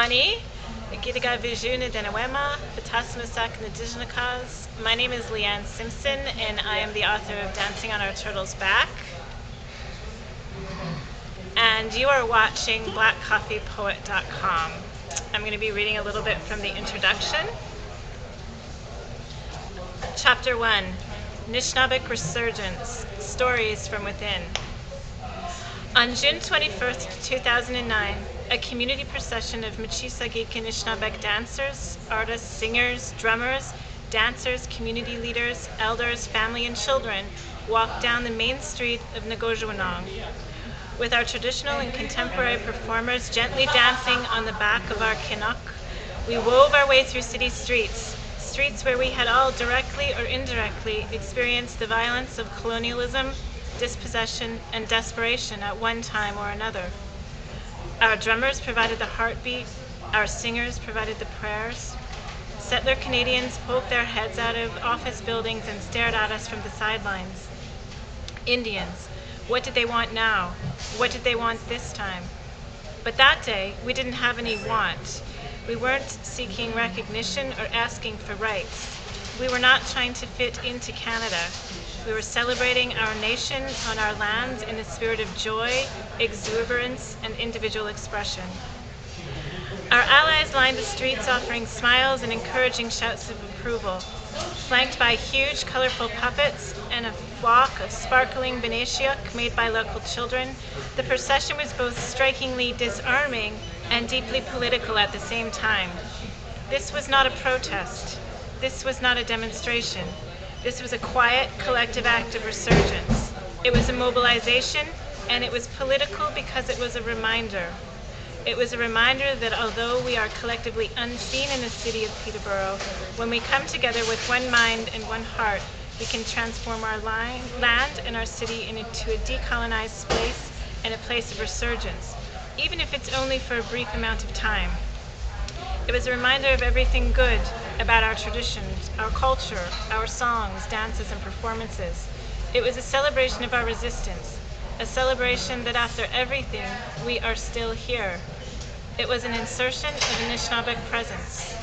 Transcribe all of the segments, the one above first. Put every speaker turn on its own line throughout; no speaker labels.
Ani, Gitaga Vijuna Denawema, Vitasmasak Nadijnakas. My name is Leanne Simpson, and I am the author of Dancing on Our Turtle's Back. And you are watching blackcoffeepoet.com. I'm going to be reading a little bit from the introduction. Chapter 1, Nishnaabeg Resurgence, Stories from Within. On June 21st, 2009, a community procession of Nishnaabeg Nishnaabeg dancers, artists, singers, drummers, dancers, community leaders, elders, family, and children walked down the main street of Nagojwanong, with our traditional and contemporary performers gently dancing on the back of our kinok. We wove our way through city streets where we had all directly or indirectly experienced the violence of colonialism, dispossession, and desperation at one time or another. Our drummers provided the heartbeat, our singers provided the prayers. Settler Canadians poked their heads out of office buildings and stared at us from the sidelines. Indians, what did they want now? What did they want this time? But that day, we didn't have any want. We weren't seeking recognition or asking for rights. We were not trying to fit into Canada. We were celebrating our nation on our lands in a spirit of joy, exuberance, and individual expression. Our allies lined the streets offering smiles and encouraging shouts of approval. Flanked by huge, colorful puppets and a flock of sparkling Benesiuk made by local children, the procession was both strikingly disarming and deeply political at the same time. This was not a protest. This was not a demonstration. This was a quiet, collective act of resurgence. It was a mobilization, and it was political because it was a reminder. It was a reminder that although we are collectively unseen in the city of Peterborough, when we come together with one mind and one heart, we can transform our land and our city into a decolonized place and a place of resurgence, even if it's only for a brief amount of time. It was a reminder of everything good about our traditions, our culture, our songs, dances, and performances. It was a celebration of our resistance, a celebration that after everything, we are still here. It was an insertion of a Nishnaabeg presence.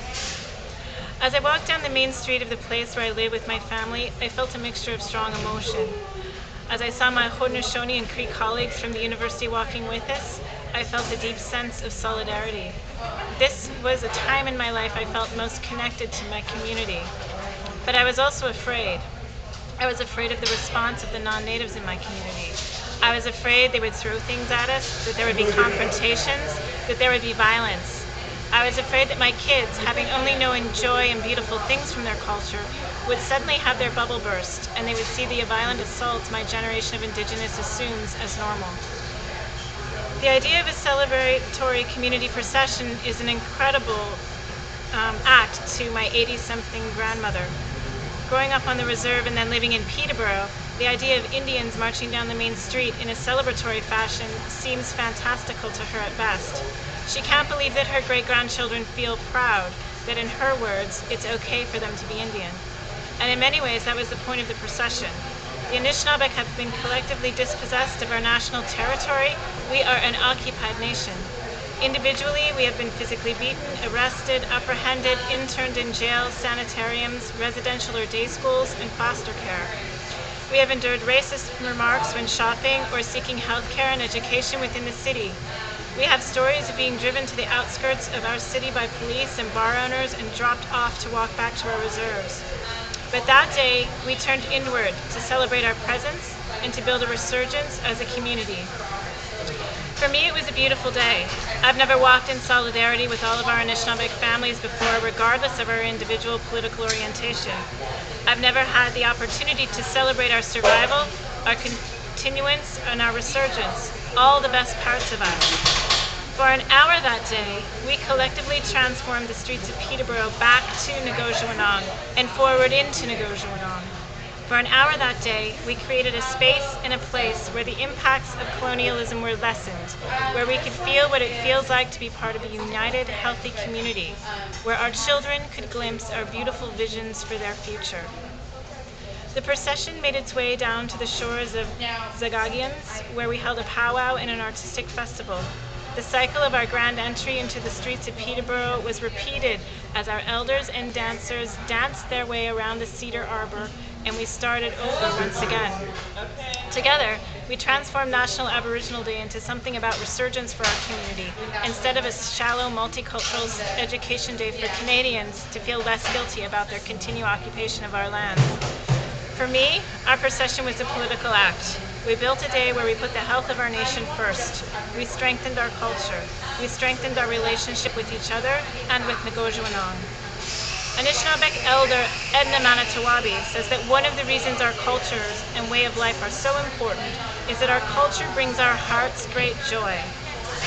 As I walked down the main street of the place where I live with my family, I felt a mixture of strong emotion. As I saw my Haudenosaunee and Cree colleagues from the university walking with us, I felt a deep sense of solidarity. This was a time in my life I felt most connected to my community. But I was also afraid. I was afraid of the response of the non-natives in my community. I was afraid they would throw things at us, that there would be confrontations, that there would be violence. I was afraid that my kids, having only known joy and beautiful things from their culture, would suddenly have their bubble burst, and they would see the violent assaults my generation of Indigenous assumes as normal. The idea of a celebratory community procession is an incredible act to my 80-something grandmother. Growing up on the reserve and then living in Peterborough, the idea of Indians marching down the main street in a celebratory fashion seems fantastical to her at best. She can't believe that her great-grandchildren feel proud, that in her words, it's okay for them to be Indian. And in many ways, that was the point of the procession. The Nishnaabeg have been collectively dispossessed of our national territory. We are an occupied nation. Individually, we have been physically beaten, arrested, apprehended, interned in jails, sanitariums, residential or day schools, and foster care. We have endured racist remarks when shopping or seeking health care and education within the city. We have stories of being driven to the outskirts of our city by police and bar owners and dropped off to walk back to our reserves. But that day, we turned inward to celebrate our presence and to build a resurgence as a community. For me, it was a beautiful day. I've never walked in solidarity with all of our Nishnaabeg families before, regardless of our individual political orientation. I've never had the opportunity to celebrate our survival, our continuance, and our resurgence, all the best parts of us. For an hour that day, we collectively transformed the streets of Peterborough back to Nagojwanong and forward into Nagojwanong. For an hour that day, we created a space and a place where the impacts of colonialism were lessened, where we could feel what it feels like to be part of a united, healthy community, where our children could glimpse our beautiful visions for their future. The procession made its way down to the shores of Zagagians, where we held a powwow and an artistic festival. The cycle of our grand entry into the streets of Peterborough was repeated as our elders and dancers danced their way around the cedar arbor, and we started over once again. Together, we transformed National Aboriginal Day into something about resurgence for our community, instead of a shallow multicultural education day for Canadians to feel less guilty about their continued occupation of our land. For me, our procession was a political act. We built a day where we put the health of our nation first. We strengthened our culture. We strengthened our relationship with each other and with Ngojwanong. A Nishnaabeg elder, Edna Manitowabi, says that one of the reasons our cultures and way of life are so important is that our culture brings our hearts great joy.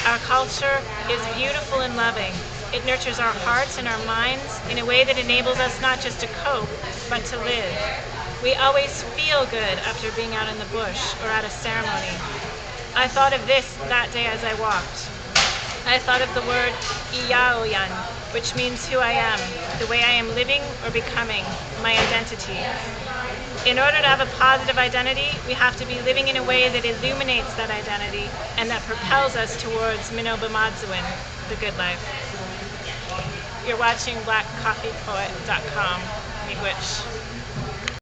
Our culture is beautiful and loving. It nurtures our hearts and our minds in a way that enables us not just to cope, but to live. We always feel good after being out in the bush or at a ceremony. I thought of this that day as I walked. I thought of the word Iyaoyan, which means who I am, the way I am living or becoming, my identity. In order to have a positive identity, we have to be living in a way that illuminates that identity and that propels us towards Minobamadzuin, the good life. You're watching blackcoffeepoet.com. Miigwech.